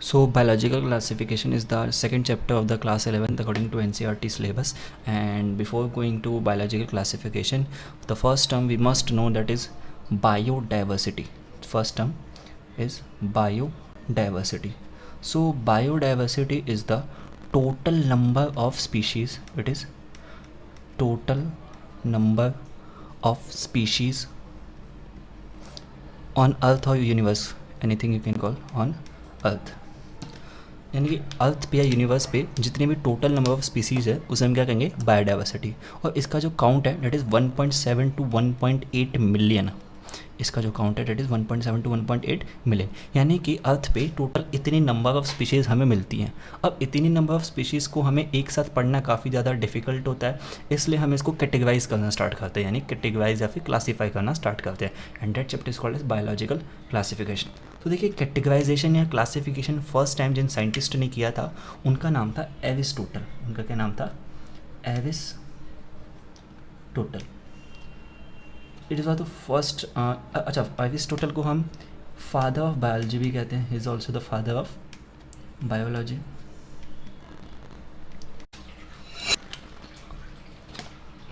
So biological classification is the second chapter of the class 11th according to NCERT syllabus, and before going to biological classification, the first term we must know, that is biodiversity. First term is biodiversity. So biodiversity is the total number of species. It is total number of species on earth or universe, anything you can call on earth, यानी कि अर्थ पे या universe पे जितने भी total number of species है उसे हम क्या कहेंगे, बायोडाइवर्सिटी. और इसका जो काउंट है डेट इज़ 1.7 to 1.8 मिलियन. इसका जो काउंट है डेट इज़ 1.7 to 1.8 मिलियन, यानी कि अर्थ पे टोटल इतनी नंबर ऑफ स्पीशीज़ हमें मिलती हैं. अब इतनी नंबर ऑफ स्पीशीज़ को हमें एक साथ पढ़ना काफ़ी ज़्यादा डिफिकल्ट होता है, इसलिए हम इसको कैटेगराइज करना स्टार्ट करते हैं, यानी कैटेगराइज या फिर क्लासीफाई करना स्टार्ट करते हैं. And that chapter is called as biological classification. तो देखिए, कैटेगराइजेशन या क्लासिफिकेशन फर्स्ट टाइम जिन साइंटिस्ट ने किया था उनका नाम था एरिस्टोटल. उनका क्या नाम था, Aristotle. It is was the first. अच्छा, एरिस्टोटल को हम फादर ऑफ बायोलॉजी भी कहते हैं. Is also the father of biology.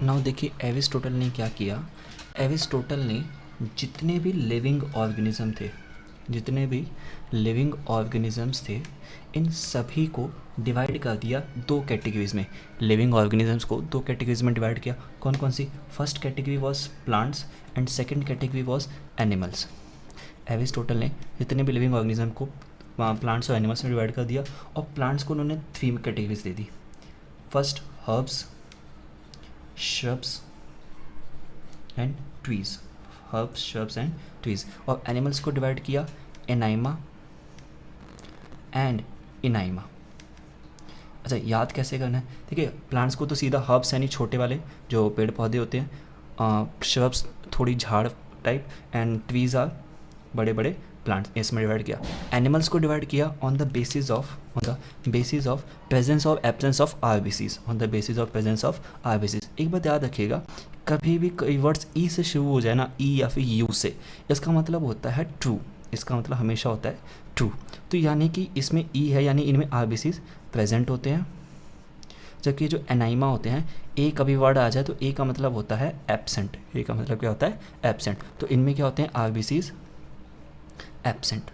Now देखिए, एरिस्टोटल ने क्या किया. एरिस्टोटल ने जितने भी लिविंग ऑर्गेनिजम्स थे इन सभी को डिवाइड कर दिया दो कैटेगरीज में. लिविंग ऑर्गेनिजम्स को दो कैटेगरीज में डिवाइड किया. कौन कौन सी? First category was plants and second category was animals. Aristotle ने जितने भी लिविंग ऑर्गेनिज्म को प्लांट्स और एनिमल्स में डिवाइड कर दिया, और प्लांट्स को उन्होंने 3 कैटेगरीज दे दी. First herbs, shrubs and trees. Herbs, shrubs and trees. और एनिमल्स को डिवाइड किया एनाइमा एंड इनाइमा. अच्छा, याद कैसे करना है? ठीक है, प्लांट्स को तो सीधा हर्ब्स यानी छोटे वाले जो पेड़ पौधे होते हैं, श्रब्स थोड़ी झाड़ टाइप, एंड ट्रीज आर बड़े बड़े प्लांट्स, इसमें डिवाइड किया. एनिमल्स को डिवाइड किया on the basis of presence और absence of RBCs. On the basis of presence of RBCs. एक बात याद रखिएगा, कभी भी कई वर्ड्स ई से शुरू हो जाए ना, ई या फिर यू से, इसका मतलब होता है ट्रू. इसका मतलब हमेशा होता है ट्रू. तो यानी कि इसमें ई है, यानी इनमें आरबीसीज प्रेजेंट होते हैं. जबकि जो एनाइमा होते हैं, ए कभी वर्ड आ जाए तो ए का मतलब होता है एब्सेंट. ए का मतलब क्या होता है? एब्सेंट. तो इनमें क्या होते हैं? RBCs absent.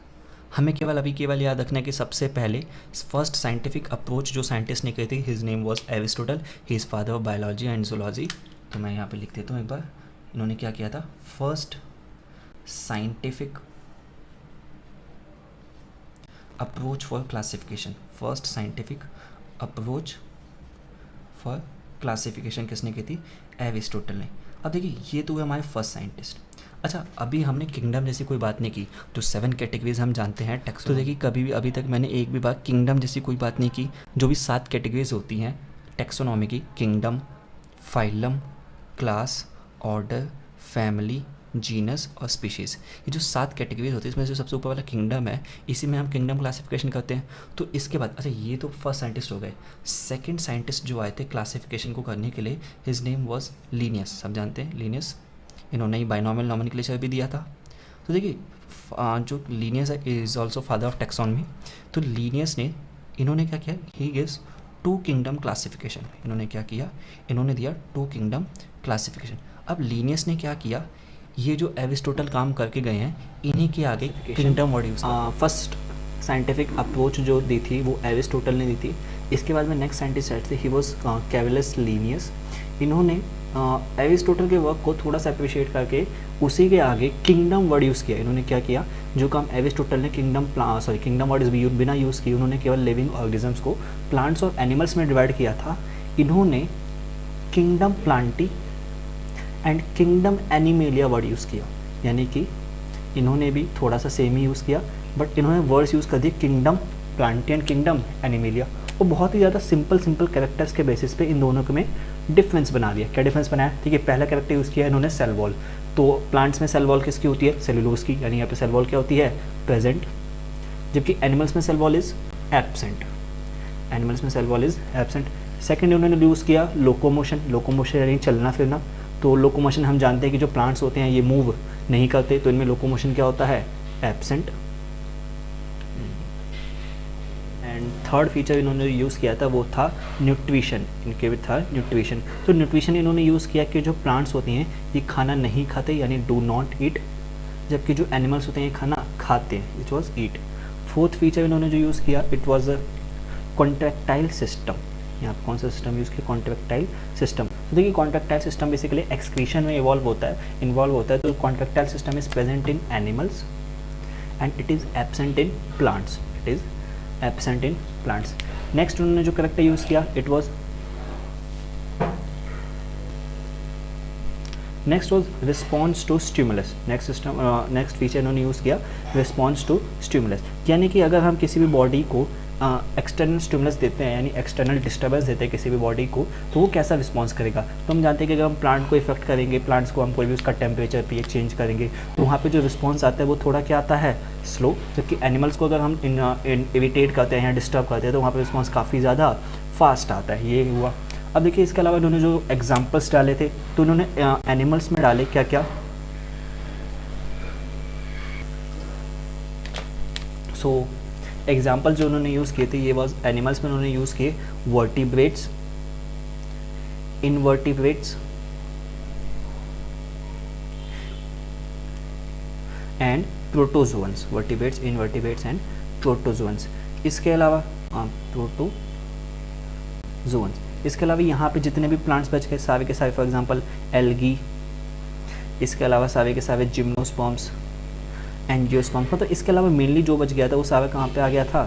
हमें केवल याद रखना है कि सबसे पहले फर्स्ट साइंटिफिक अप्रोच जो साइंटिस्ट ने की थी, his name was Aristotle. He is father of biology and zoology. तो मैं यहाँ पे लिख देता हूँ एक बार. इन्होंने क्या किया था? First scientific approach for classification. First scientific approach for classification किसने की थी? एरिस्टोटल ने. अब देखिए, ये तो हुए हमारे फर्स्ट साइंटिस्ट. अच्छा, अभी हमने किंगडम जैसी कोई बात नहीं की. जो 7 कैटेगरीज हम जानते हैं टेक्स्ट, तो देखिए कभी भी अभी तक मैंने एक भी बार किंगडम जैसी कोई बात नहीं की. जो भी 7 कैटेगरीज होती हैं टेक्सोनॉमी की, kingdom, phylum, class, order, family, genus और स्पीशीज़, ये जो 7 कैटेगरीज होती है, इसमें जो सबसे ऊपर वाला किंगडम है, इसी में हम किंगडम क्लासिफिकेशन करते हैं. तो इसके बाद, अच्छा, ये तो फर्स्ट साइंटिस्ट हो गए. सेकंड साइंटिस्ट जो आए थे क्लासिफिकेशन को करने के लिए, हिज नेम वाज लीनियस. सब जानते हैं लीनियस. इन्होंने ही बाइनॉमियल नॉमेनक्लेचर भी दिया था. तो देखिए, जो लीनियस है is also father of taxonomy. तो लीनियस ने, इन्होंने क्या किया? He gives 2 kingdom classification. इन्होंने क्या किया? इन्होंने दिया 2 किंगडम क्लासिफिकेशन. अब लीनियस ने क्या किया? ये जो एरिस्टोटल काम करके गए हैं, इन्हीं के आगे kingdom word use. First scientific approach जो दी थी वो एरिस्टोटल ने दी थी. इसके बाद में नेक्स्ट साइंटिस्ट आए थे, ही वॉज कैवलस लीनियस. इन्होंने एरिस्टोटल के वर्क को थोड़ा सा अप्रिशिएट करके उसी के आगे किंगडम वर्ड यूज़ किया. इन्होंने क्या किया? जो काम एरिस्टोटल ने किंगडम वर्ड बिना यूज़ किए, उन्होंने केवल लिविंग ऑर्गेनिजम्स को प्लांट्स और एनिमल्स में डिवाइड किया था. इन्होंने kingdom Plantae and kingdom animalia word use किया. यानी कि इन्होंने भी थोड़ा सा सेम ही यूज़ किया, बट इन्होंने वर्ड्स यूज़ कर दिए kingdom Plantae and kingdom animalia. और बहुत ही ज़्यादा सिंपल कैरेक्टर्स के बेसिस पे इन दोनों के में डिफरेंस बना दिया. क्या डिफरेंस बनाया? ठीक है, पहला कैरेक्टर यूज़ किया इन्होंने सेल वॉल. तो प्लांट्स में सेल वॉल किसकी होती है? सेलुलोज की. यानी यहाँ पे सेल वॉल क्या होती है? प्रेजेंट. जबकि एनिमल्स में cell wall is absent. Animals में cell wall is absent. Second उन्होंने यूज़ किया लोकोमोशन यानी चलना फिरना. तो लोकोमोशन हम जानते हैं कि जो प्लांट्स होते हैं ये मूव नहीं करते, तो इनमें लोकोमोशन क्या होता है? एब्सेंट. एंड थर्ड फीचर इन्होंने यूज़ किया था वो था न्यूट्रिशन, इनके भी था न्यूट्रिशन। तो न्यूट्रिशन इन्होंने यूज़ किया कि जो प्लांट्स होती हैं ये खाना नहीं खाते यानी डू नॉट ईट, जबकि जो एनिमल्स होते हैं ये खाना खाते हैं, it was eat. Fourth feature इन्होंने जो यूज़ किया it was a contractile system. यहाँ पर कौन सा सिस्टम यूज़ किया, कॉन्ट्रैक्टाइल सिस्टम। तो देखिए कॉन्ट्रैक्टाइल सिस्टम बेसिकली एक्सक्रीशन में इन्वॉल्व होता है। तो contractile system is present in animals and it is absent in plants, next उन्होंने जो करेक्टर यूज़ किया it was next was response to stimulus. Next feature इन्होंने यूज़ किया रिस्पॉन्स टू स्टिमुलस, यानी कि अगर हम किसी भी बॉडी को एक्सटर्नल स्टिमुलस देते हैं यानी एक्सटर्नल डिस्टर्बेंस देते हैं किसी भी बॉडी को, तो वो कैसा रिस्पॉन्स करेगा। तो हम जानते हैं कि अगर हम प्लांट को इफेक्ट करेंगे, प्लांट्स को हम कोई भी उसका टेम्परेचर पीएच चेंज करेंगे, तो वहाँ पे जो रिस्पॉन्स आता है वो थोड़ा क्या आता है, स्लो। जबकि एनिमल्स को अगर हम इरिटेट करते हैं या डिस्टर्ब करते हैं तो वहाँ पर रिस्पॉन्स काफ़ी ज़्यादा फास्ट आता है। ये हुआ। अब देखिए इसके अलावा इन्होंने जो एग्जाम्पल्स डाले थे तो उन्होंने एनिमल्स में डाले क्या क्या। सो एग्जाम्पल जो उन्होंने यूज़ किए थे ये वाज एनिमल्स में उन्होंने यूज़ किए vertebrates, invertebrates and protozoans. Vertebrates, invertebrates and protozoans. इसके अलावा प्रोटोजोअन्स, इसके अलावा यहाँ पे जितने भी प्लांट्स बच गए सारे के सारे, फॉर एग्जांपल एल्गी, इसके अलावा सारे के सारे जिम्नोस्पर्म्स, एंजियोस्पर्म्स, मतलब इसके अलावा मेनली जो बच गया था वो सारा कहाँ पे आ गया था,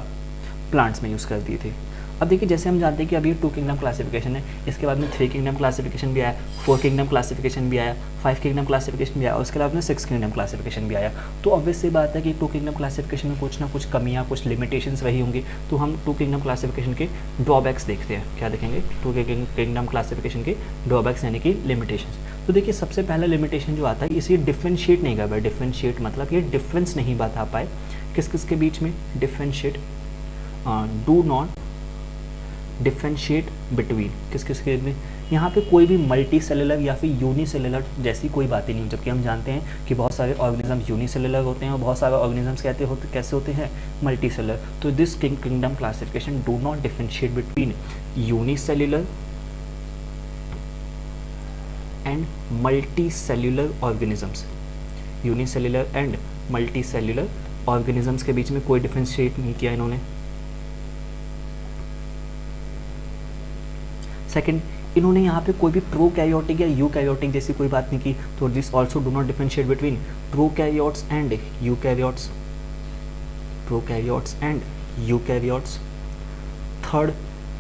प्लांट्स में यूज़ कर दिए थे। अब देखिए जैसे हम जानते हैं कि अभी 2 किंगडम क्लासिफिकेशन है, इसके बाद में 3 किंगडम क्लासिफिकेशन भी आया, 4 किंगडम क्लासिफिकेशन भी आया, 5 किंगडम क्लासिफिकेशन भी आया और उसके अलावा में 6 किंगडम क्लासिफिकेशन भी आया। तो ऑब्वियस सी बात है कि 2 किंगडम क्लासिफिकेशन में कुछ ना कुछ कमियाँ, कुछ लिमिटेशंस रही होंगी। तो हम 2 किंगडम क्लासिफिकेशन के ड्रॉबैक्स देखते हैं। क्या देखेंगे, 2 किंगडम क्लासिफिकेशन के ड्रॉबैक्स यानी कि लिमिटेशंस। तो देखिए सबसे पहला लिमिटेशन जो आता है इसे डिफ्रेंशिएट नहीं कर पाए। डिफ्रेंशिएट मतलब ये डिफरेंस नहीं बता पाए किस किस के बीच में, differentiate, do not differentiate between, किस किस के में। यहाँ पे कोई भी मल्टी सेलुलर या फिर यूनिसेलुलर जैसी कोई बात ही नहीं, जबकि हम जानते हैं कि बहुत सारे ऑर्गेनिज्म यूनिसेलुलर होते हैं और बहुत सारे ऑर्गेनिजम्स कैसे होते हैं, मल्टी सेलुलर। तो this kingdom classification do not differentiate between unicellular and multi cellular organisms. Unicellular and multi cellular organisms के बीच में कोई डिफ्रेंशिएट नहीं किया इन्होंने। सेकंड, इन्होंने यहाँ पे कोई भी प्रोकैरियोटिक या यूकैरियोटिक जैसी कोई बात नहीं की। तो this also do not differentiate between prokaryotes and eukaryotes, prokaryotes and eukaryotes. Third,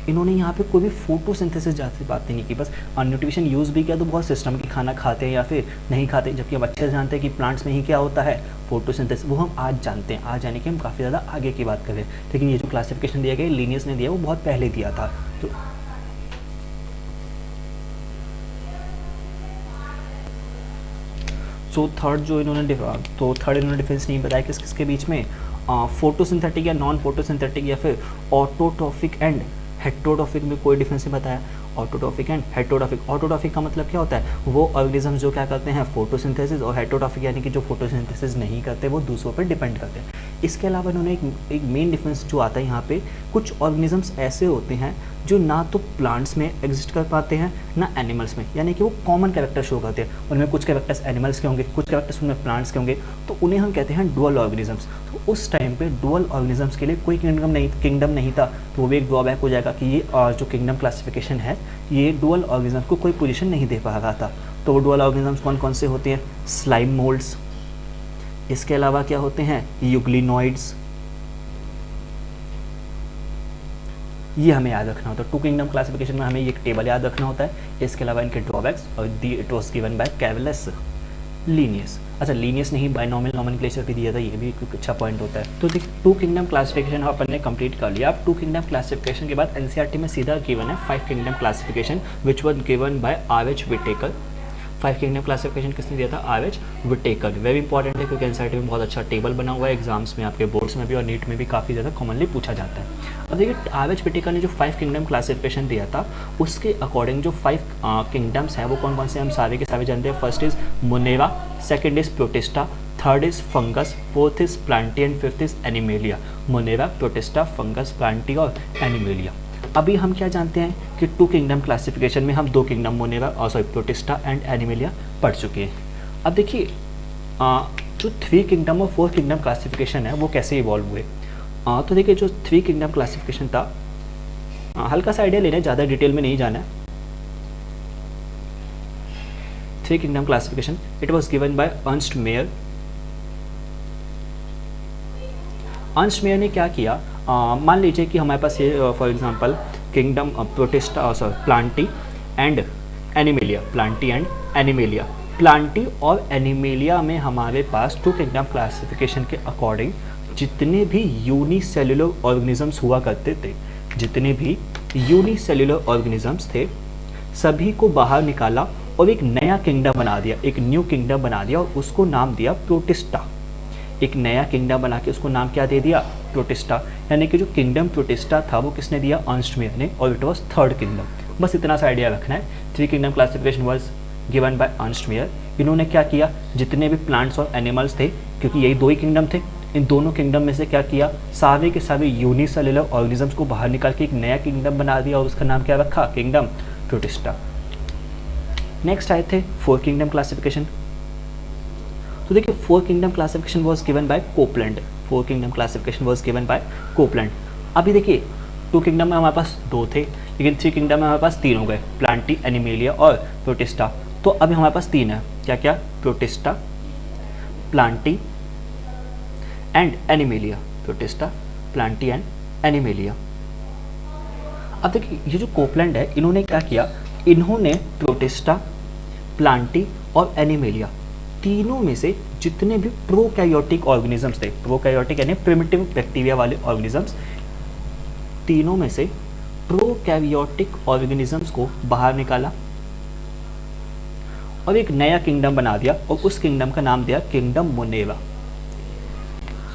इन्होंने यहाँ पे कोई भी फोटोसिंथेसिस जैसी बात नहीं की, बस न्यूट्रिशन यूज़ भी किया तो बहुत सिस्टम की खाना खाते हैं या फिर नहीं खाते, जबकि हम अच्छे से जानते हैं कि प्लांट्स में ही क्या होता है, फोटोसिंथेसिस। वो हम आज जानते हैं, आज यानी कि हम काफ़ी ज़्यादा आगे की बात कर रहे हैं। लेकिन ये जो क्लासिफिकेशन दिया गया लीनियस ने दिया वो बहुत पहले दिया था। तो थर्ड इन्होंने डिफरेंस नहीं बताया किस किस के बीच में, फोटोसिंथेटिक या नॉन फोटोसिंथेटिक या फिर ऑटोट्रॉफिक एंड हेट्रोट्रॉफिक में कोई डिफरेंस नहीं बताया। ऑटोट्रॉफिक एंड हेट्रोट्रॉफिक, ऑटोट्रॉफिक का मतलब क्या होता है, वो ऑर्गेनिज्म जो क्या करते हैं फोटोसिंथेसिस, और हेट्रोट्रॉफिक यानी कि जो फोटोसिंथेसिस नहीं करते वो दूसरों पर डिपेंड करते हैं। इसके अलावा इन्होंने एक मेन डिफरेंस जो आता है यहाँ पे, कुछ ऑर्गेनिजम्स ऐसे होते हैं जो ना तो प्लांट्स में एग्जिस्ट कर पाते हैं ना एनिमल्स में, यानी कि वो कॉमन कैरेक्टर शो करते हैं। उनमें कुछ कैरेक्टर्स एनिमल्स के होंगे, कुछ कैरेक्टर्स उनमें प्लांट्स के होंगे, तो उन्हें हम कहते हैं डुअल ऑर्गेनिजम्स। तो उस टाइम पे डुअल ऑर्गेनिजम्स के लिए कोई किंगडम नहीं था, तो वो भी एक ड्रॉबैक हो जाएगा कि ये जो किंगडम क्लासिफिकेशन है ये डुअल ऑर्गेनिजम्स को कोई पोजीशन नहीं दे पा रहा था। तो वो डुअल ऑर्गेनिजम्स कौन कौन से होते हैं, स्लाइम मोल्ड्स, इसके अलावा क्या होते हैं, यूग्लिनॉइड्स। ये हमें याद रखना होता है। 2 किंगडम क्लासिफिकेशन में हमें ये टेबल याद रखना होता है। इसके अलावा इनके ड्रॉबैक्स, और it was given by Carolus, Linnaeus. अच्छा, लीनियस नहीं, बायनॉमियल नोमेनक्लेचर भी दिया था, ये भी एक अच्छा पॉइंट होता है। तो देखिए 2 किंगडम क्लासिफिकेशन अपन ने कंप्लीट कर लिया। अब 2 किंगडम क्लासिफिकेशन के बाद एनसीईआरटी में सीधा गिवन है 5 kingdom classification which was given by R H. Whittaker. 5 kingdom classification किसने दिया था, आर.एच. विटेकर। वेरी इंपॉर्टेंट है क्योंकि एनसीईआरटी में बहुत अच्छा टेबल बना हुआ है, एग्जाम्स में आपके बोर्ड्स में भी और नीट में भी काफ़ी ज़्यादा कॉमनली पूछा जाता है। अब देखिए आर.एच. विटेकर ने जो 5 किंगडम क्लासिफिकेशन दिया था उसके अकॉर्डिंग जो 5 किंगडम्स हैं वो कौन कौन से हम सारे के सारे जानते हैं। First is Monera, second is protista, third is fungus, fourth is Plantae and fifth is animalia. Monera, protista, fungus, Plantae और एनिमेलिया। अभी हम क्या जानते हैं कि 2 किंगडम क्लासिफिकेशन में हम 2 किंगडम मोनेरा और प्रोटिस्टा एंड एनिमेलिया पढ़ चुके हैं। अब देखिए जो 3 किंगडम और 4 किंगडम क्लासिफिकेशन है वो कैसे इवॉल्व हुए। तो देखिए जो 3 किंगडम क्लासिफिकेशन था, हल्का सा आइडिया लेना है, ज़्यादा डिटेल में नहीं जाना है। 3 kingdom classification it was given by Ernst mayor. Ernst Mayr ने क्या किया, मान लीजिए कि हमारे पास ये for example kingdom protista Plantae and animalia, Plantae and animalia. Plantae और एनिमेलिया में हमारे पास 2 किंगडम क्लासिफिकेशन के अकॉर्डिंग जितने भी यूनिसेल्युलर ऑर्गेनिजम्स हुआ करते थे, जितने भी यूनिसेल्युलर ऑर्गेनिजम्स थे, सभी को बाहर निकाला और एक नया किंगडम बना दिया, एक न्यू किंगडम बना दिया और उसको नाम दिया प्रोटिस्टा। एक नया किंगडम बना के उसको नाम क्या दे दिया, प्रोटिस्टा। यानी कि जो किंगडम प्रोटिस्टा था वो किसने दिया, अर्नस्ट मेयर ने, और इट वॉज 3rd किंगडम। बस इतना सा आइडिया रखना है। 3 kingdom classification was given by Ernst mayor. इन्होंने क्या किया, जितने भी प्लांट्स और एनिमल्स थे, क्योंकि यही 2 ही किंगडम थे, इन दोनों किंगडम में से क्या किया, सारे के सारे यूनिसेल्युलर ऑर्गेनिजम्स को बाहर निकाल के एक नया किंगडम बना दिया और उसका नाम क्या रखा, किंगडम प्रोटिस्टा। नेक्स्ट आए थे 4 किंगडम क्लासिफिकेशन। तो देखिए 4 kingdom classification was given by Copeland. 4 kingdom classification was given by Copeland. अभी देखिए 2 किंगडम में हमारे पास 2 थे, लेकिन 3 किंगडम में हमारे पास 3 हो गए, प्लांटी, एनिमेलिया और प्रोटिस्टा। तो अभी हमारे पास 3 है, क्या क्या, protista, Plantae and animalia, protista, Plantae and animalia. अब देखिए ये जो कोपलैंड है, इन्होंने क्या किया, इन्होंने प्रोटिस्टा, प्लांटी और एनिमेलिया तीनों में से जितने भी प्रोकैरियोटिक ऑर्गेनिजम्स थे, प्रोकैरियोटिक यानी प्रिमिटिव बैक्टीरिया वाले ऑर्गेनिजम्स, तीनों में से प्रोकैरियोटिक ऑर्गेनिजम्स को बाहर निकाला और एक नया किंगडम बना दिया और उस किंगडम का नाम दिया किंगडम मोनेरा।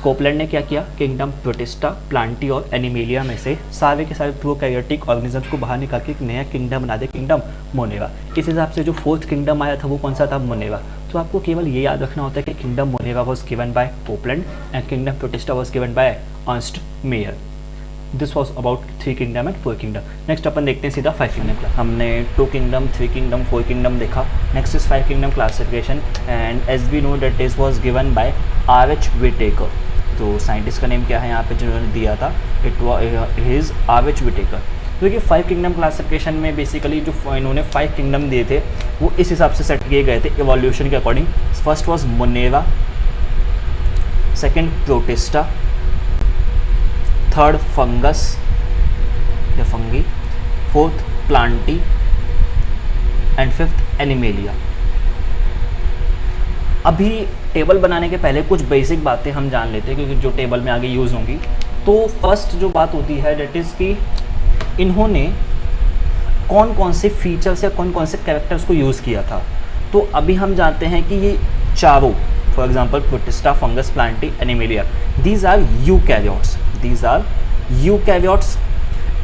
कोपलैंड ने क्या किया, किंगडम प्रोटिस्टा, प्लांटी और एनिमेलिया में से सारे के सारे प्रोकैरियोटिक ऑर्गेनिजम्स को बाहर निकाल के एक नया किंगडम बना दिया, किंगडम मोनेरा। इस हिसाब से जो 4th किंगडम आया था वो कौन सा था, मोनेरा। तो आपको केवल ये याद रखना होता है कि kingdom Monera was given by Copeland and kingdom Protista was given by Ernst Mayr. This was about 3 kingdom and 4 kingdom. Next अपन देखते हैं सीधा 5 किंगडम क्लास। हमने 2 किंगडम, 3 किंगडम, 4 किंगडम देखा। Next is 5 kingdom classification and as we know that is was given by R.H. Whittaker। तो scientist का name क्या है यहाँ पे जिन्होंने दिया था, इट वाज R.H. Whittaker। तो देखिए 5 किंगडम क्लासिफिकेशन में बेसिकली जो इन्होंने 5 किंगडम दिए थे वो इस हिसाब से सेट किए गए थे इवोल्यूशन के according. First was Monera, second Protista, third fungus या fungi, fourth Plantae and fifth Animalia. अभी टेबल बनाने के पहले कुछ बेसिक बातें हम जान लेते हैं क्योंकि जो टेबल में आगे यूज़ होंगी। तो फर्स्ट जो बात होती है डेट इज़ कि इन्होंने कौन कौन से फीचर्स या कौन कौन से कैरेक्टर्स को यूज़ किया था। तो अभी हम जानते हैं कि ये चारों, for example protista, fungus, plantae, animalia, these are eukaryotes, these are eukaryotes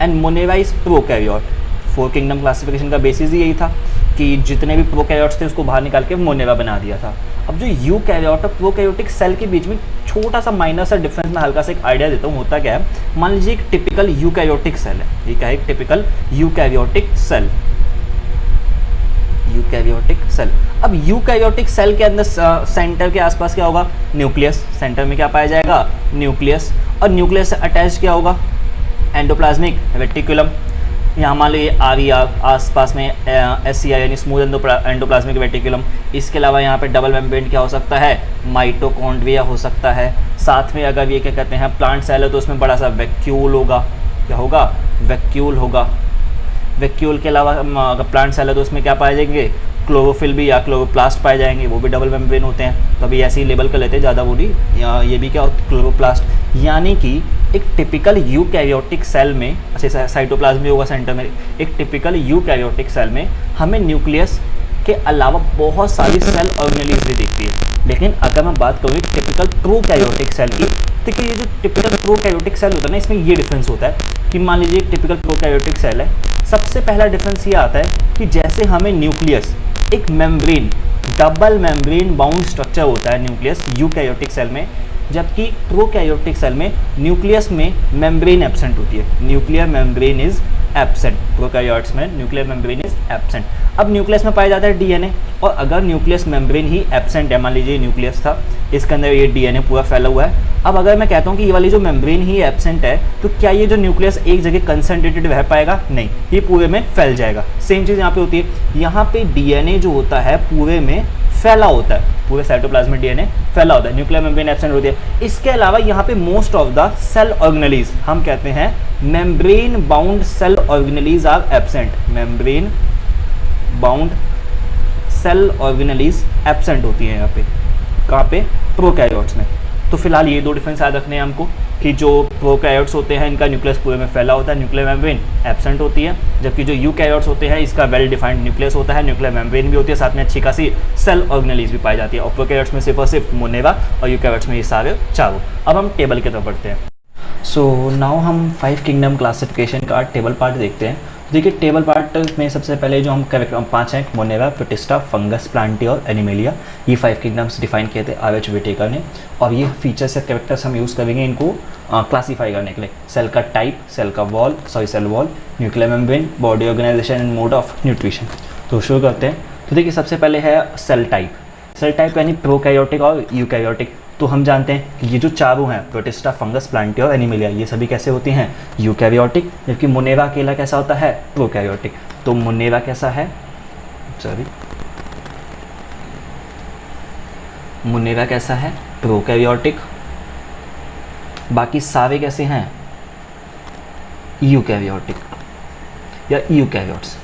and monera is prokaryote. 4 kingdom classification का बेसिस ही यही था कि जितने भी प्रोकैरियोट्स थे उसको बाहर निकाल के मोनेरा बना दिया था। अब जो यूकैरियोट और प्रोकैरियोटिक सेल के बीच में छोटा सा माइनर सा डिफरेंस में हल्का सा एक आइडिया देता हूँ। होता क्या है, मान लीजिए एक टिपिकल यूकैरियोटिक सेल है, ये क्या है, एक typical eukaryotic cell, eukaryotic cell. अब यूकैरियोटिक सेल के अंदर सेंटर के आसपास क्या होगा, न्यूक्लियस। सेंटर में क्या पाया जाएगा, न्यूक्लियस। और न्यूक्लियस से अटैच क्या होगा, एंडोप्लाज्मिक रेटिकुलम। यहाँ मान लीजिए आसपास में SCI यानी स्मूथ एंडोप्लाज्मिक रेटिकुलम। इसके अलावा यहाँ पे डबल मेम्ब्रेन क्या हो सकता है, माइटोकॉन्ड्रिया हो सकता है। साथ में अगर ये क्या कहते हैं प्लांट सेल है तो उसमें बड़ा सा वैक्यूल होगा, क्या होगा, वैक्यूल होगा। वैक्यूल के अलावा अगर प्लांट सेल है तो उसमें क्या पाए जाएंगे, क्लोरोफिल भी या क्लोरोप्लास्ट पाए जाएंगे, वो भी डबल मेम्ब्रेन होते हैं। तो अभी ऐसे ही लेबल कर लेते हैं ज़्यादा, वो भी या ये भी क्या होता है, क्लोरोप्लास्ट। यानी कि एक टिपिकल यूकैरियोटिक सेल में, अच्छा साइटोप्लाज्म भी होगा सेंटर में, एक टिपिकल यूकैरियोटिक सेल में हमें न्यूक्लियस के अलावा बहुत सारी सेल ऑर्गेनेलीज भी दिखती है। लेकिन अगर मैं बात करूँ एक टिपिकल प्रोकैरियोटिक सेल की, तो ये जो टिपिकल प्रोकैरियोटिक सेल होता है ना, इसमें ये डिफरेंस होता है कि मान लीजिए एक टिपिकल प्रोकैरियोटिक सेल है, सबसे पहला डिफरेंस ये आता है कि जैसे हमें न्यूक्लियस एक membrane, double membrane bound structure होता है न्यूक्लियस यूकैरियोटिक सेल में, जबकि प्रोकैरियोटिक सेल में न्यूक्लियस में मेम्ब्रेन एब्सेंट होती है, nuclear membrane is absent, prokaryotes में न्यूक्लियर मेम्ब्रेन इज एब्सेंट। अब न्यूक्लियस में पाया जाता है डीएनए, और अगर न्यूक्लियस मेम्ब्रेन ही एब्सेंट है, मान लीजिए न्यूक्लियस था, इसके अंदर ये डीएनए पूरा फैला हुआ है, अब अगर मैं कहता हूँ कि ये वाली जो मेम्ब्रेन ही एब्सेंट है, तो क्या ये जो न्यूक्लियस एक जगह कंसंट्रेटेड रह पाएगा? नहीं, ये पूरे में फैल जाएगा। सेम चीज़ यहाँ पे होती है, यहाँ पे डीएनए जो होता है पूरे में फैला होता है, पूरे साइटोप्लाज्म में डीएनए फैला होता है, न्यूक्लियर मेम्ब्रेन एब्सेंट होती है। इसके अलावा यहाँ पे most of the cell organelles, हम कहते हैं membrane bound cell organelles are absent, membrane bound cell organelles absent होती है यहाँ पे, कहाँ पे? प्रोकैरियोट्स में। तो फिलहाल ये दो डिफरेंस याद रखने हैं हमको कि जो प्रोकैरियोट्स होते हैं इनका न्यूक्लियस पूरे में फैला होता है, न्यूक्लियर मेम्ब्रेन एब्सेंट होती है, जबकि जो यूकैरियोट्स होते हैं इसका वेल डिफाइंड न्यूक्लियस होता है, न्यूक्लियर मेम्ब्रेन भी होती है, साथ में अच्छी खासी सेल ऑर्गेनेलीज भी पाई जाती है। और प्रोकैरियोट्स में सिर्फ और सिर्फ मोनेरा, और यूकैरियोट्स में ये सारे चारों। अब हम टेबल की तरफ बढ़ते हैं। सो नाउ हम 5 किंगडम क्लासिफिकेशन का टेबल पार्ट देखते हैं। देखिए टेबल पार्ट में सबसे पहले जो हम 5 हैं, मोनेरा, प्रोटिस्टा, फंगस, प्लांटिया और एनिमेलिया, ये 5 किंगडम्स डिफाइन किए थे आर.एच. व्हिटेकर ने। और ये फीचर्स या कैरेक्टर्स हम यूज़ करेंगे इनको क्लासीफाई करने के लिए। सेल का टाइप, सेल का wall, cell wall, nuclear membrane, body organisation and mode of nutrition. तो शुरू करते हैं। तो देखिए सबसे पहले है सेल टाइप। सेल टाइप यानी प्रोकैरियोटिक और यूकैरियोटिक। तो हम जानते हैं कि ये जो चारों हैं, प्रोटिस्टा, फंगस, प्लांटिया और एनिमेलिया, ये सभी कैसे होती हैं? यूकैरियोटिक। जबकि मोनेरा अकेला कैसा होता है? प्रोकैरियोटिक। तो मोनेरा कैसा है? मोनेरा कैसा है? प्रोकैरियोटिक। बाकी सारे कैसे हैं? यूकैरियोटिक या यूकैरियोट्स।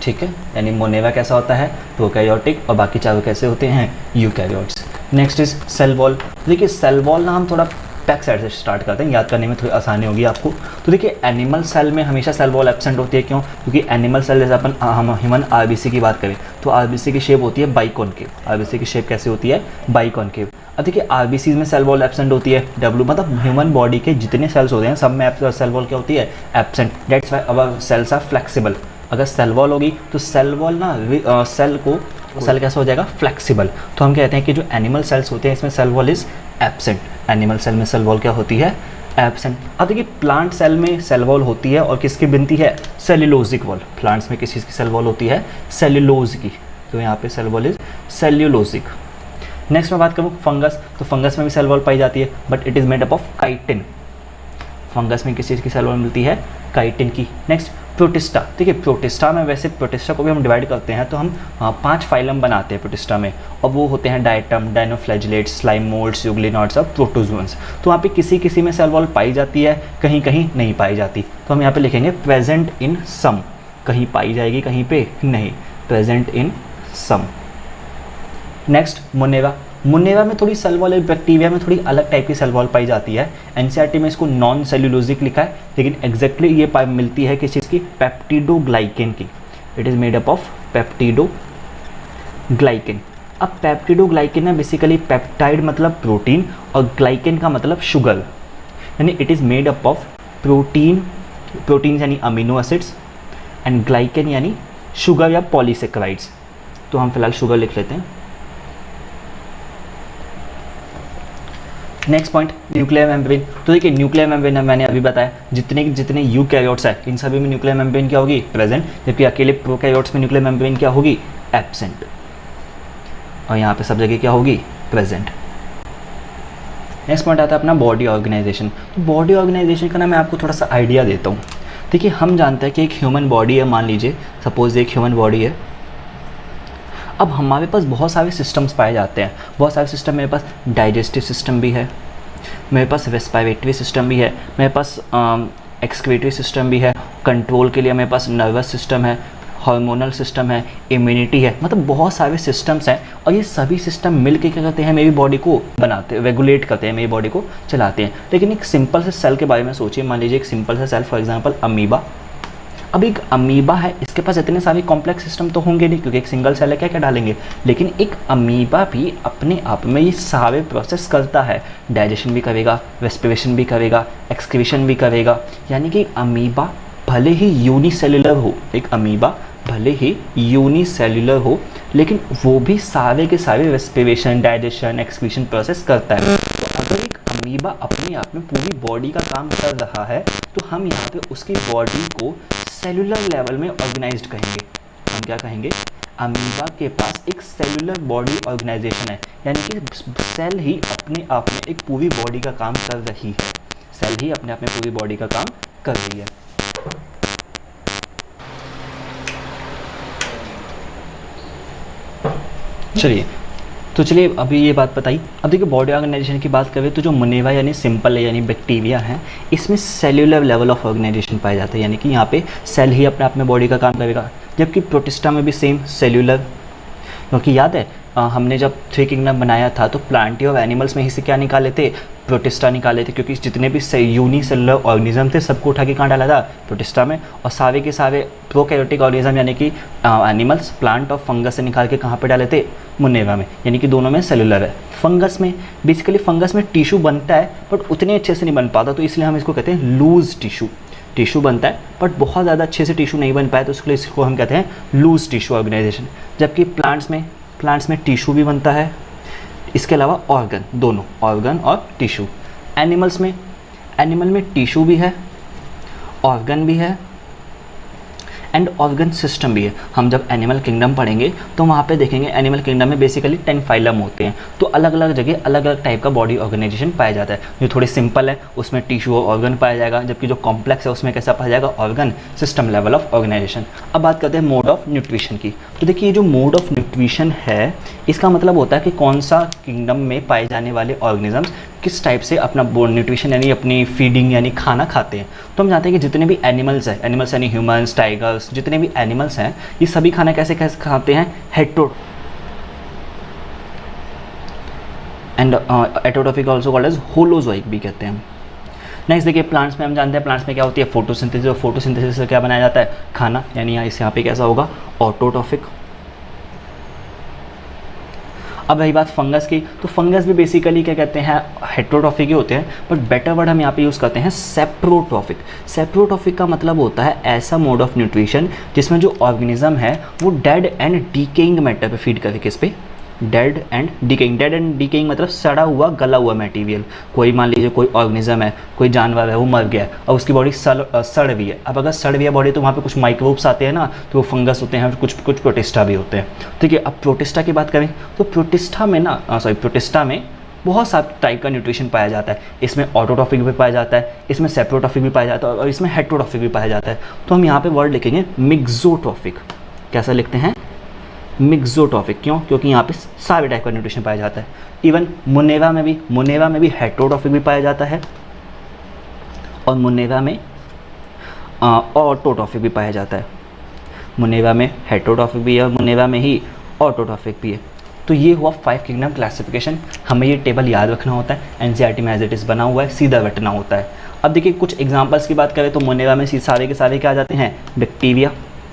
ठीक है, यानी मोनेरा कैसा होता है? प्रोकैरियोटिक, और बाकी चारों कैसे होते हैं? Eukaryotes. Next is cell wall. देखिए सेल वॉल ना हम थोड़ा बैक साइड से स्टार्ट करते हैं, याद करने में थोड़ी आसानी होगी आपको। तो देखिए एनिमल सेल में हमेशा सेल वॉल एब्सेंट होती है। क्यों? क्योंकि एनिमल सेल जैसे अपन हम ह्यूमन आरबीसी की बात करें तो आरबीसी की शेप होती है बाइकॉनकेव। आरबीसी की शेप कैसे होती है? बाइकॉनकेव। अब देखिए आरबीसी में सेल वॉल एब्सेंट होती है, डब्ल्यू मतलब ह्यूमन बॉडी के जितने सेल्स होते हैं सब में सेल वॉल क्या होती है? Absent. That's why our cells are flexible. अगर सेल वॉल होगी तो सेल वॉल ना सेल कैसा हो जाएगा? फ्लेक्सिबल। तो हम कहते हैं कि जो एनिमल सेल्स होते हैं इसमें cell wall is absent. Animal cell में सेल वॉल क्या होती है? एब्सेंट। अब देखिए प्लांट सेल में सेल वॉल होती है और किसकी बनती है? Cellulosic wall. प्लांट्स में किस चीज़ की सेल वॉल होती है? सेल्यूलोज की। तो यहाँ पे cell wall is cellulosic. Next मैं बात करूँ फंगस, तो फंगस में भी सेल वॉल पाई जाती है, but it is made up of chitin. Fungus में किस चीज़ की सेल वॉल मिलती है? काइटिन की। Next protista. देखिए प्रोटिस्टा में, वैसे प्रोटिस्टा को भी हम डिवाइड करते हैं तो हम 5 फाइलम बनाते हैं प्रोटिस्टा में, और वो होते हैं डायटम, डायनोफ्लैजिलेट्स, स्लाइम मोल्ड्स, यूग्लिनॉड्स और प्रोटोजोन्स। तो वहाँ पे किसी किसी में सेल वॉल पाई जाती है, कहीं कहीं नहीं पाई जाती। तो हम यहाँ पे लिखेंगे प्रेजेंट इन सम, कहीं पाई जाएगी कहीं पे नहीं, present in some. Next monera. Monera में थोड़ी सेल वॉल, बैक्टीरिया में थोड़ी अलग टाइप की सेल वॉल पाई जाती है। एनसीईआरटी में इसको नॉन सेल्यूलोजिक लिखा है, लेकिन एग्जैक्टली ये मिलती है किस चीज़ की? पेप्टिडोग्लाइकेन की। It is made up of peptidoglycan. अब पेप्टिडोग्लाइकेन है बेसिकली पेप्टाइड मतलब प्रोटीन, और ग्लाइकेन का मतलब शुगर, यानी it is made up of protein यानी अमीनो एसिड्स, एंड ग्लाइकेन यानी शुगर या पॉलीसेक्राइड्स। तो हम फिलहाल शुगर लिख लेते हैं। Next point nuclear membrane. तो देखिए न्यूक्लियर मेम्ब्रेन मैंने अभी बताया जितने यूकैरियोट्स है इन सभी में न्यूक्लियर मेम्ब्रेन क्या होगी? प्रेजेंट। जबकि अकेले प्रोकैरियोट्स में न्यूक्लियर मेम्ब्रेन क्या होगी? एब्सेंट। और यहाँ पे सब जगह क्या होगी? प्रेजेंट। नेक्स्ट पॉइंट आता है अपना बॉडी ऑर्गेनाइजेशन। तो बॉडी ऑर्गेनाइजेशन का ना मैं आपको थोड़ा सा आइडिया देता हूँ। देखिए हम जानते हैं कि एक ह्यूमन बॉडी है, मान लीजिए सपोज एक ह्यूमन बॉडी है। अब हमारे पास बहुत सारे सिस्टम्स पाए जाते हैं, बहुत सारे सिस्टम। मेरे पास डाइजेस्टिव सिस्टम भी है, मेरे पास रेस्पिरेटरी सिस्टम भी है, मेरे पास एक्सक्रीटरी सिस्टम भी है, कंट्रोल के लिए मेरे पास नर्वस सिस्टम है, हार्मोनल सिस्टम है, इम्यूनिटी है, मतलब बहुत सारे सिस्टम्स हैं। और ये सभी सिस्टम मिलके क्या करते हैं? मेरी बॉडी को बनाते हैं, रेगुलेट करते हैं, मेरी बॉडी को चलाते हैं। लेकिन एक सिंपल से सेल के बारे में सोचिए। मान लीजिए एक सिंपल सा सेल, फॉर एग्जाम्पल अमीबा। अब एक अमीबा है, इसके पास इतने सारे कॉम्प्लेक्स सिस्टम तो होंगे नहीं, क्योंकि एक सिंगल सेल है, क्या क्या डालेंगे। लेकिन एक अमीबा भी अपने आप में ये सारे प्रोसेस करता है, डाइजेशन भी करेगा, रेस्पिरेशन भी करेगा, एक्सक्रीशन भी करेगा। यानी कि अमीबा भले ही यूनिसेल्युलर हो, एक अमीबा भले ही यूनिसेल्युलर हो, लेकिन वो भी सारे के सारे रेस्पिरेशन, डाइजेशन, एक्सक्रीशन प्रोसेस करता है। तो अगर एक अमीबा अपने आप में पूरी बॉडी का काम कर रहा है तो हम यहाँ पे उसकी बॉडी को सेलुलर लेवल में ऑर्गेनाइज्ड कहेंगे। हम क्या कहेंगे? अमीबा के पास एक सेलुलर बॉडी ऑर्गेनाइजेशन है, यानी कि सेल ही अपने आप में एक पूरी बॉडी का काम कर रही है। सेल ही अपने आप में पूरी बॉडी का काम कर रही है। चलिए अभी ये बात बताई। अब देखिए बॉडी ऑर्गेनाइजेशन की बात करें तो जो मुनेवा यानी सिंपल है यानी बैक्टीरिया है, इसमें सेल्यूलर लेवल ऑफ ऑर्गेनाइजेशन पाया जाता है, यानी कि यहाँ पे सेल ही अपने आप में बॉडी का काम करेगा। जबकि प्रोटिस्टा में भी सेम सेल्यूलर, क्योंकि याद है हमने जब थ्री किंगडम बनाया था तो प्लांटी और एनिमल्स में ही से क्या निकाले थे? प्रोटिस्टा निकाले थे, क्योंकि जितने भी यूनिसेलुलर ऑर्गेनिज्म थे सबको उठा के कहाँ डाला था? प्रोटिस्टा में। और सारे के सारे प्रोकैरियोटिक ऑर्गेनिज्म यानी कि एनिमल्स, प्लांट और फंगस से निकाल के कहाँ पे डाले थे? मुनेवा में, यानी कि दोनों में सेलुलर है। फंगस में बेसिकली फंगस में टिश्यू बनता है बट उतने अच्छे से नहीं बन पाता, तो इसलिए हम इसको कहते हैं लूज टिश्यू। टिश्यू बनता है बट बहुत ज़्यादा अच्छे से टिश्यू नहीं बन पाया, तो इसलिए इसको हम कहते हैं लूज टिश्यू ऑर्गेनाइजेशन। जबकि प्लांट्स में टिश्यू भी बनता है, इसके अलावा ऑर्गन, दोनों ऑर्गन और टिश्यू। एनिमल में टिश्यू भी है, ऑर्गन भी है एंड ऑर्गन सिस्टम भी है। हम जब एनिमल किंगडम पढ़ेंगे तो वहाँ पे देखेंगे एनिमल किंगडम में बेसिकली 10 फाइलम होते हैं, तो अलग अलग जगह अलग अलग टाइप का बॉडी ऑर्गेनाइजेशन पाया जाता है। जो थोड़ी सिंपल है उसमें टिश्यू और ऑर्गन पाया जाएगा, जबकि जो कॉम्प्लेक्स है उसमें कैसा पाया जाएगा? Organ system level of organisation. अब बात करते हैं मोड ऑफ न्यूट्रिशन की। तो देखिए ये जो मोड ऑफ न्यूट्रिशन है इसका मतलब होता है कि कौन सा किंगडम में पाए जाने वाले ऑर्गेनिजम्स किस टाइप से अपना न्यूट्रिशन यानी अपनी फीडिंग यानी खाना खाते हैं। तो हम जानते हैं कि जितने भी एनिमल्स हैं, एनिमल्स यानी ह्यूमंस, टाइगर्स, जितने भी एनिमल्स हैं ये सभी खाना कैसे कैसे खाते हैं? Heterotrophic also called as holozoic भी कहते हैं। नेक्स्ट देखिए प्लांट्स में हम जानते हैं प्लांट्स में क्या होती है? फोटोसिंथेसिस। और फोटोसिंथेसिस से क्या बनाया जाता है? खाना, यानी यहाँ पे कैसा होगा? ऑटोट्रॉफिक। अब रही बात फंगस की, तो फंगस भी बेसिकली क्या कहते हैं? हेटेरोट्रॉफिक ही होते हैं, बट बेटर वर्ड हम यहाँ पे यूज़ करते हैं सेप्रोट्रॉफिक। सेप्रोट्रॉफिक का मतलब होता है ऐसा मोड ऑफ न्यूट्रिशन जिसमें जो ऑर्गेनिज्म है वो डेड एंड डिकेइंग मैटर पे फीड करे। किस पे? Dead and decaying. Dead and decaying मतलब सड़ा हुआ, गला हुआ मटेरियल। कोई मान लीजिए कोई ऑर्गेनिज्म है, कोई जानवर है, वो मर गया है और उसकी बॉडी सड़ हुई है। अब अगर सड़ हुई है बॉडी तो वहाँ पे कुछ माइक्रोब्स आते हैं ना, तो वो फंगस होते हैं, कुछ प्रोटिस्टा भी होते हैं। ठीक है, अब प्रोटिस्टा की बात करें तो प्रोटिस्टा में बहुत सारे टाइप का न्यूट्रिशन पाया जाता है। इसमें ऑटोट्रॉफिक भी पाया जाता है, इसमें सेप्रोट्रॉफिक भी पाया जाता है और इसमें हेटेरोट्रॉफिक भी पाया जाता है। तो हम यहाँ पे वर्ड लिखेंगे मिक्सोट्रॉफिक। कैसा लिखते हैं? मिक्सोट्रॉफिक। क्यों? क्योंकि यहाँ पे सारे टाइप का न्यूट्रिशन पाया जाता है। इवन मुनेवा में भी हेटेरोट्रॉफिक भी पाया जाता है और मुनेवा में ऑटोट्रॉफिक भी पाया जाता है। मुनेवा में हेटेरोट्रॉफिक भी है और मुनेवा में ही ऑटोट्रॉफिक भी है। तो ये हुआ 5 किंगडम क्लासिफिकेशन। हमें ये टेबल याद रखना होता है, एनसीईआरटी में एज इट इज़ बना हुआ है, सीधा रटना होता है। अब देखिए कुछ एग्जांपल्स की बात करें तो मुनेवा में सारे के सारे क्या आ जाते हैं? बैक्टीरिया।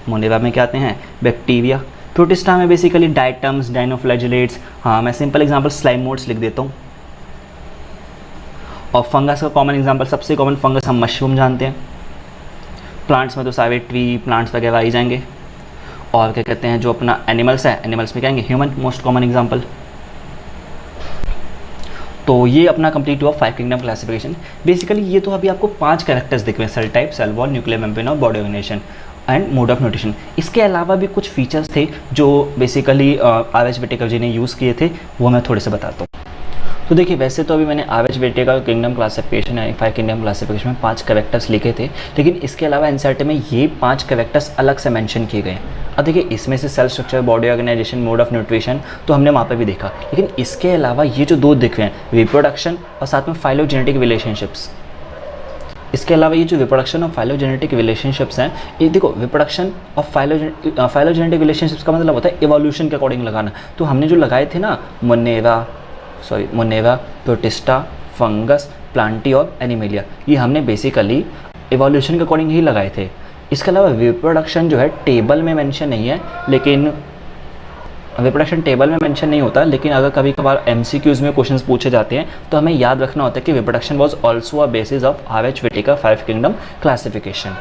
मुनेवा में क्या आते हैं? बैक्टीरिया। प्रोटिस्टा में बेसिकली डाइटम्स, डाइनोफ्लैजिलेट्स। हाँ, मैं सिंपल एग्जांपल स्लाइमोड्स लिख देता हूँ। और फंगस का कॉमन एग्जांपल, सबसे कॉमन फंगस हम मशरूम जानते हैं। प्लांट्स में तो सारे ट्री प्लांट्स वगैरह आ ही जाएंगे। और क्या कहते हैं जो अपना एनिमल्स है, एनिमल्स में क्या आएंगे? Human, most common example. तो ये अपना कंप्लीट हुआ 5 किंगडम क्लासिफिकेशन। बेसिकली ये तो अभी आपको 5 कैरेक्टर्स दिख रहे हैं, cell type, cell wall, nuclear membrane और body organisation and mode of nutrition. इसके अलावा भी कुछ फीचर्स थे जो बेसिकली आर.एच. व्हिटेकर जी ने यूज़ किए थे, वो मैं थोड़े से बताता हूँ। तो देखिए वैसे तो अभी मैंने आर.एच. व्हिटेकर किंगडम क्लासिफिकेशन या 5 किंगडम क्लासिफिकेशन में 5 कैरेक्टर्स लिखे थे, लेकिन इसके अलावा एनसीईआरटी में ये 5 कैरेक्टर्स अलग से मेंशन किए गए। अब देखिए इसमें से cell structure, body organisation, mode of nutrition तो हमने वहाँ पे भी देखा, लेकिन इसके अलावा ये जो 2 दिख रहे हैं, रिप्रोडक्शन और साथ में फाइलोजेनेटिक रिलेशनशिप्स। इसके अलावा ये जो रिप्रोडक्शन और फाइलोजेनेटिक रिलेशनशिप्स हैं, ये देखो रिप्रोडक्शन और फाइलोजेनेटिक रिलेशनशिप्स का मतलब होता है इवोल्यूशन के अकॉर्डिंग लगाना। तो हमने जो लगाए थे ना मुनेवा, प्रोटिस्टा, फंगस, प्लांटी और एनिमेलिया, ये हमने बेसिकली इवोल्यूशन के अकॉर्डिंग ही लगाए थे। इसके अलावा रिप्रोडक्शन जो है टेबल में मेंशन नहीं है, लेकिन रिप्रोडक्शन टेबल में मेंशन नहीं होता, लेकिन अगर कभी कभार एमसीक्यूज़ में क्वेश्चंस पूछे जाते हैं तो हमें याद रखना होता है कि reproduction was also a basis of R H. Whittaker 5 kingdom classification.